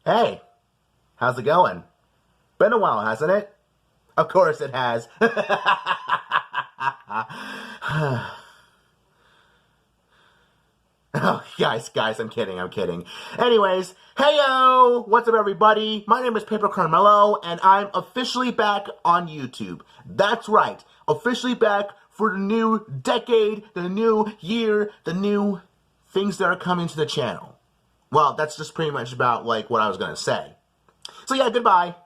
Hey, how's it going? Been a while, hasn't it? Of course it has. Oh, guys, I'm kidding. Anyways, heyo! What's up, everybody? My name is PaperCarmelo, and I'm officially back on YouTube. That's right, officially back for the new decade, the new year, the new things that are coming to the channel. Well, that's just pretty much about, like, what I was gonna say. So yeah, goodbye.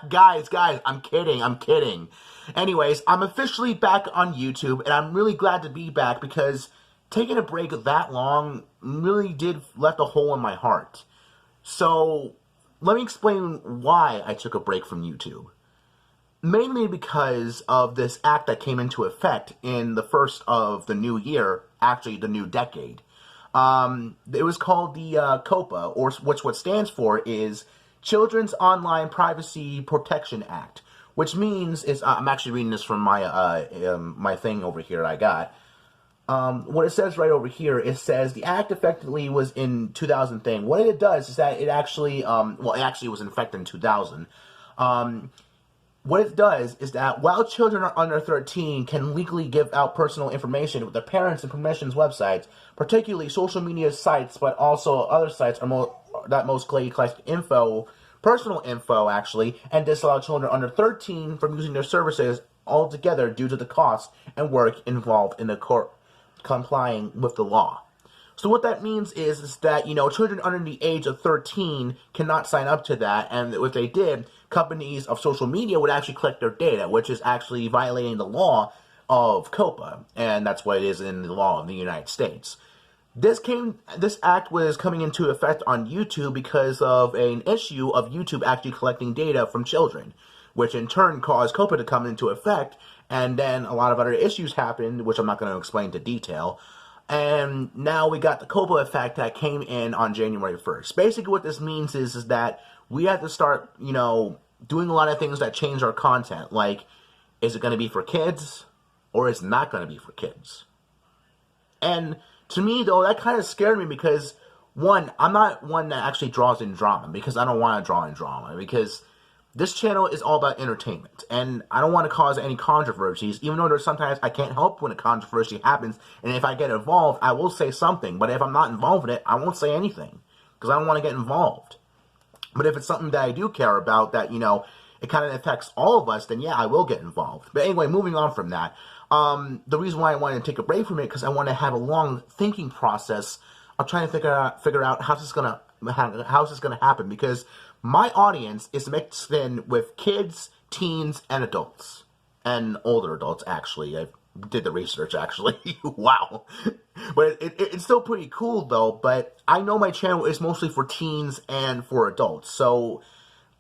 Guys, I'm kidding. Anyways, I'm officially back on YouTube, and I'm really glad to be back because taking a break that long really did left a hole in my heart. So, let me explain why I took a break from YouTube. Mainly because of this act that came into effect in the first of the new year, actually the new decade. It was called the COPA, or which what stands for is Children's Online Privacy Protection Act, which means is I'm actually reading this from my my thing over here I got. What it says right over here, it says the act effectively was in 2000 thing. What it does is that it actually, well, it actually was in effect in 2000. What it does is that while children are under 13 can legally give out personal information with their parents and permissions websites, particularly social media sites, but also other sites are that most collect info, personal info actually, and disallow children under 13 from using their services altogether due to the cost and work involved in the complying with the law. So what that means is that, you know, children under the age of 13 cannot sign up to that, and if they did, companies of social media would actually collect their data, which is actually violating the law of COPA, and that's what it is in the law of the United States. This act was coming into effect on YouTube because of an issue of YouTube actually collecting data from children, which in turn caused COPA to come into effect, and then a lot of other issues happened, which I'm not going to explain to detail. And now we got the COPA effect that came in on January 1st. Basically what this means is that we have to start, you know, doing a lot of things that change our content. Like, is it going to be for kids or is it not going to be for kids? And to me, though, that kind of scared me because, one, I'm not one that actually draws in drama because I don't want to draw in drama because this channel is all about entertainment, and I don't want to cause any controversies, even though there's sometimes I can't help when a controversy happens, and if I get involved, I will say something, but if I'm not involved in it, I won't say anything, because I don't want to get involved. But if it's something that I do care about, that, you know, it kind of affects all of us, then yeah, I will get involved. But anyway, moving on from that, the reason why I wanted to take a break from it, because I want to have a long thinking process of trying to figure out how this is gonna happen, because my audience is mixed in with kids, teens, and adults. And older adults, actually. I did the research, actually. Wow. But it's still pretty cool, though. But I know my channel is mostly for teens and for adults. So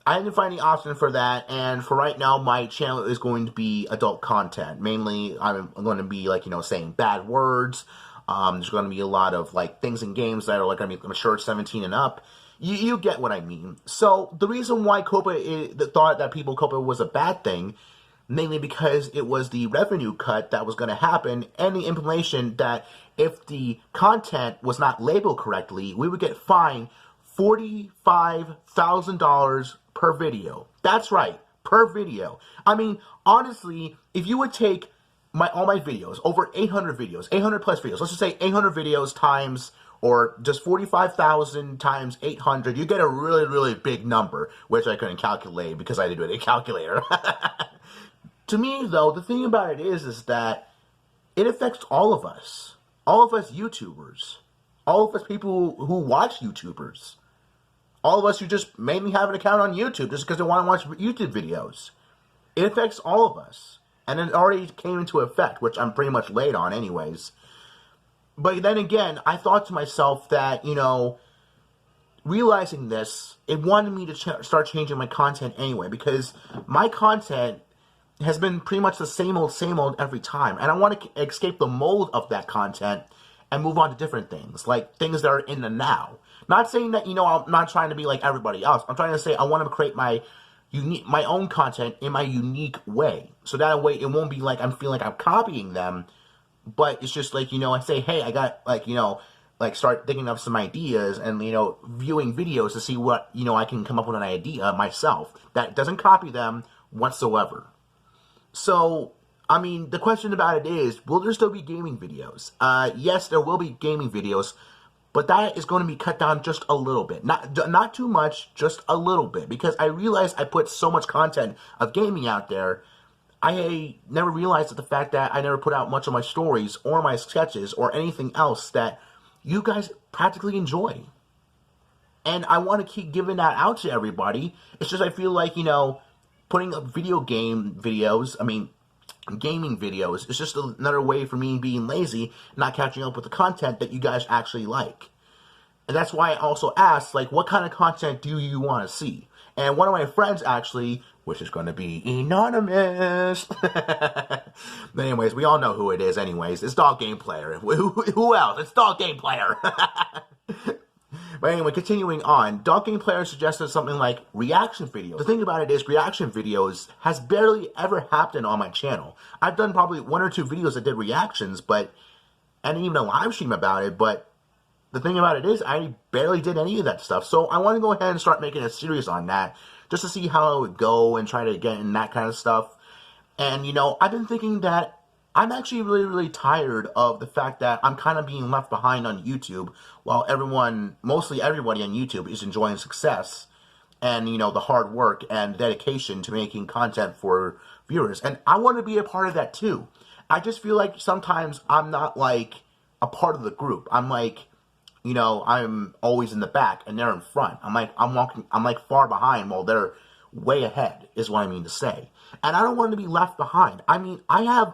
I didn't find the option for that. And for right now, my channel is going to be adult content. Mainly, I'm going to be, like, you know, saying bad words. There's going to be a lot of, like, things in games that are, like, going to be mature 17 and up. You get what I mean. So, the reason why COPA thought that COPA was a bad thing, mainly because it was the revenue cut that was going to happen, and the information that if the content was not labeled correctly, we would get fined $45,000 per video. That's right, per video. I mean, honestly, if you would take all my videos, over 800 videos, 800 plus videos, let's just say 800 videos times, or just 45,000 times 800, you get a really, really big number, which I couldn't calculate because I didn't do it in a calculator. To me, though, the thing about it is that it affects all of us YouTubers, all of us people who watch YouTubers, all of us who just mainly have an account on YouTube just because they want to watch YouTube videos. It affects all of us, and it already came into effect, which I'm pretty much late on anyways. But then again, I thought to myself that, you know, realizing this, it wanted me to start changing my content anyway, because my content has been pretty much the same old every time. And I want to escape the mold of that content and move on to different things, like things that are in the now. Not saying that, you know, I'm not trying to be like everybody else. I'm trying to say I want to create my own content in my unique way. So that way it won't be like I'm feeling like I'm copying them, but it's just like, I say, hey, I got, like, like start thinking of some ideas and, viewing videos to see what, I can come up with an idea myself that doesn't copy them whatsoever. So, I mean, the question about it is, will there still be gaming videos? Yes, there will be gaming videos, but that is going to be cut down just a little bit. Not too much, just a little bit. Because I realize I put so much content of gaming out there, I never realized that the fact that I never put out much of my stories or my sketches or anything else that you guys practically enjoy. And I want to keep giving that out to everybody. It's just I feel like, putting up video game videos, gaming videos, is just another way for me being lazy, not catching up with the content that you guys actually like. And that's why I also asked, like, what kind of content do you want to see? And one of my friends actually, which is going to be anonymous. But anyways, we all know who it is anyways. It's Dog Game Player. Who else? It's Dog Game Player. But anyway, continuing on, Dog Game Player suggested something like reaction videos. The thing about it is, reaction videos has barely ever happened on my channel. I've done probably 1 or 2 videos that did reactions, and even a live stream about it, but the thing about it is, I barely did any of that stuff. So I want to go ahead and start making a series on that, just to see how it would go and try to get in that kind of stuff. And, I've been thinking that I'm actually really, really tired of the fact that I'm kind of being left behind on YouTube while mostly everybody on YouTube is enjoying success and, the hard work and dedication to making content for viewers. And I want to be a part of that too. I just feel like sometimes I'm not like a part of the group. I'm like, I'm always in the back and they're in front. I'm like far behind while they're way ahead is what I mean to say. And I don't want to be left behind. I have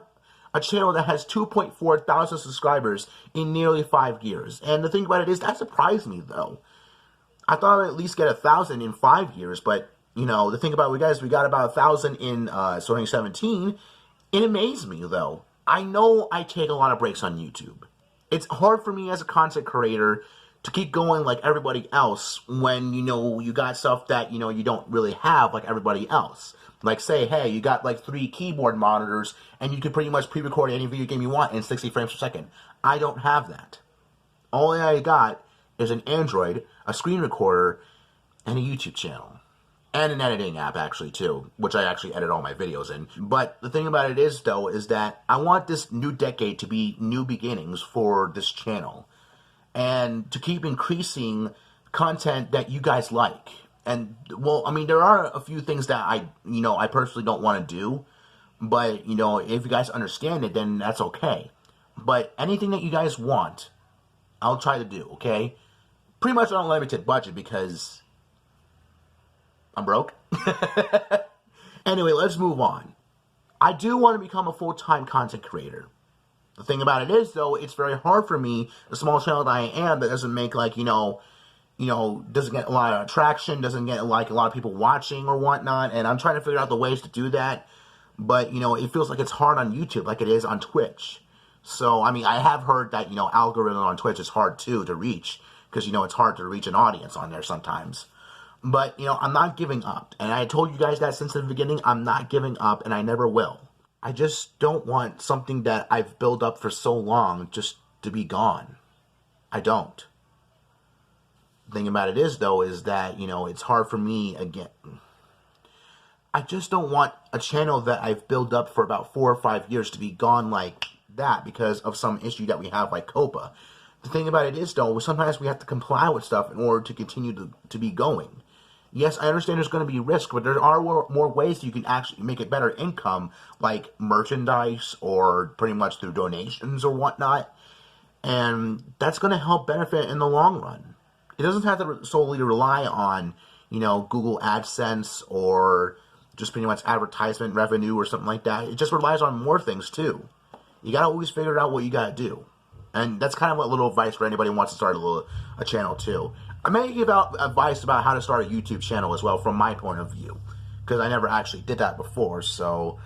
a channel that has 2.4 thousand subscribers in nearly 5 years. And the thing about it is, that surprised me, though. I thought I'd at least get 1,000 in 5 years, but, the thing about we got about 1,000 in 2017. It amazed me, though. I know I take a lot of breaks on YouTube. It's hard for me as a content creator to keep going like everybody else when, you got stuff that, you don't really have like everybody else. Like, say, hey, you got like 3 keyboard monitors and you can pretty much pre-record any video game you want in 60 frames per second. I don't have that. All I got is an Android, a screen recorder, and a YouTube channel. And an editing app, actually, too, which I actually edit all my videos in. But the thing about it is, though, is that I want this new decade to be new beginnings for this channel. And to keep increasing content that you guys like. And, well, there are a few things that I personally don't want to do. But, if you guys understand it, then that's okay. But anything that you guys want, I'll try to do, okay? Pretty much on a limited budget because I'm broke. Anyway, let's move on. I do want to become a full-time content creator. The thing about it is, though, it's very hard for me, the small channel that I am, that doesn't make, like, doesn't get a lot of traction, doesn't get, like, a lot of people watching or whatnot, and I'm trying to figure out the ways to do that, but, it feels like it's hard on YouTube, like it is on Twitch. So, I have heard that, algorithm on Twitch is hard, too, to reach, because, it's hard to reach an audience on there sometimes. But, I'm not giving up, and I told you guys that since the beginning, I'm not giving up, and I never will. I just don't want something that I've built up for so long just to be gone. I don't. The thing about it is, though, is that, it's hard for me, again. I just don't want a channel that I've built up for about 4 or 5 years to be gone like that because of some issue that we have like COPA. The thing about it is, though, sometimes we have to comply with stuff in order to continue to be going. Yes, I understand there's going to be risk, but there are more ways you can actually make it better income, like merchandise or pretty much through donations or whatnot. And that's going to help benefit in the long run. It doesn't have to solely rely on, Google AdSense or just pretty much advertisement revenue or something like that. It just relies on more things, too. You got to always figure out what you got to do. And that's kind of a little advice for anybody who wants to start a channel, too. I may give out advice about how to start a YouTube channel as well from my point of view. Because I never actually did that before, so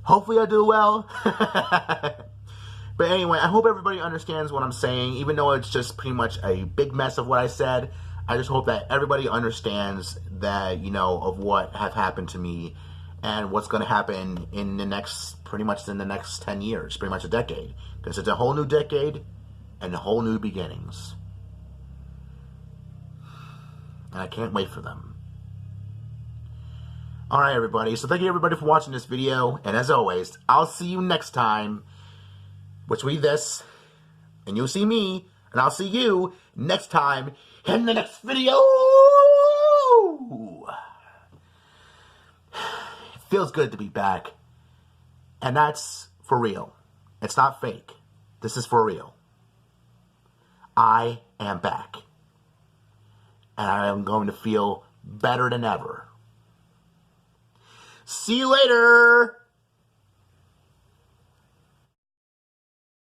hopefully I do well. But anyway, I hope everybody understands what I'm saying, even though it's just pretty much a big mess of what I said. I just hope that everybody understands that, of what have happened to me and what's going to happen in the next, pretty much in the next 10 years, pretty much a decade. Because it's a whole new decade and whole new beginnings. And I can't wait for them. Alright, everybody. So thank you, everybody, for watching this video. And as always, I'll see you next time. Which will be this. And you'll see me. And I'll see you next time in the next video. It feels good to be back. And that's for real. It's not fake. This is for real. I am back. And I am going to feel better than ever. See you later!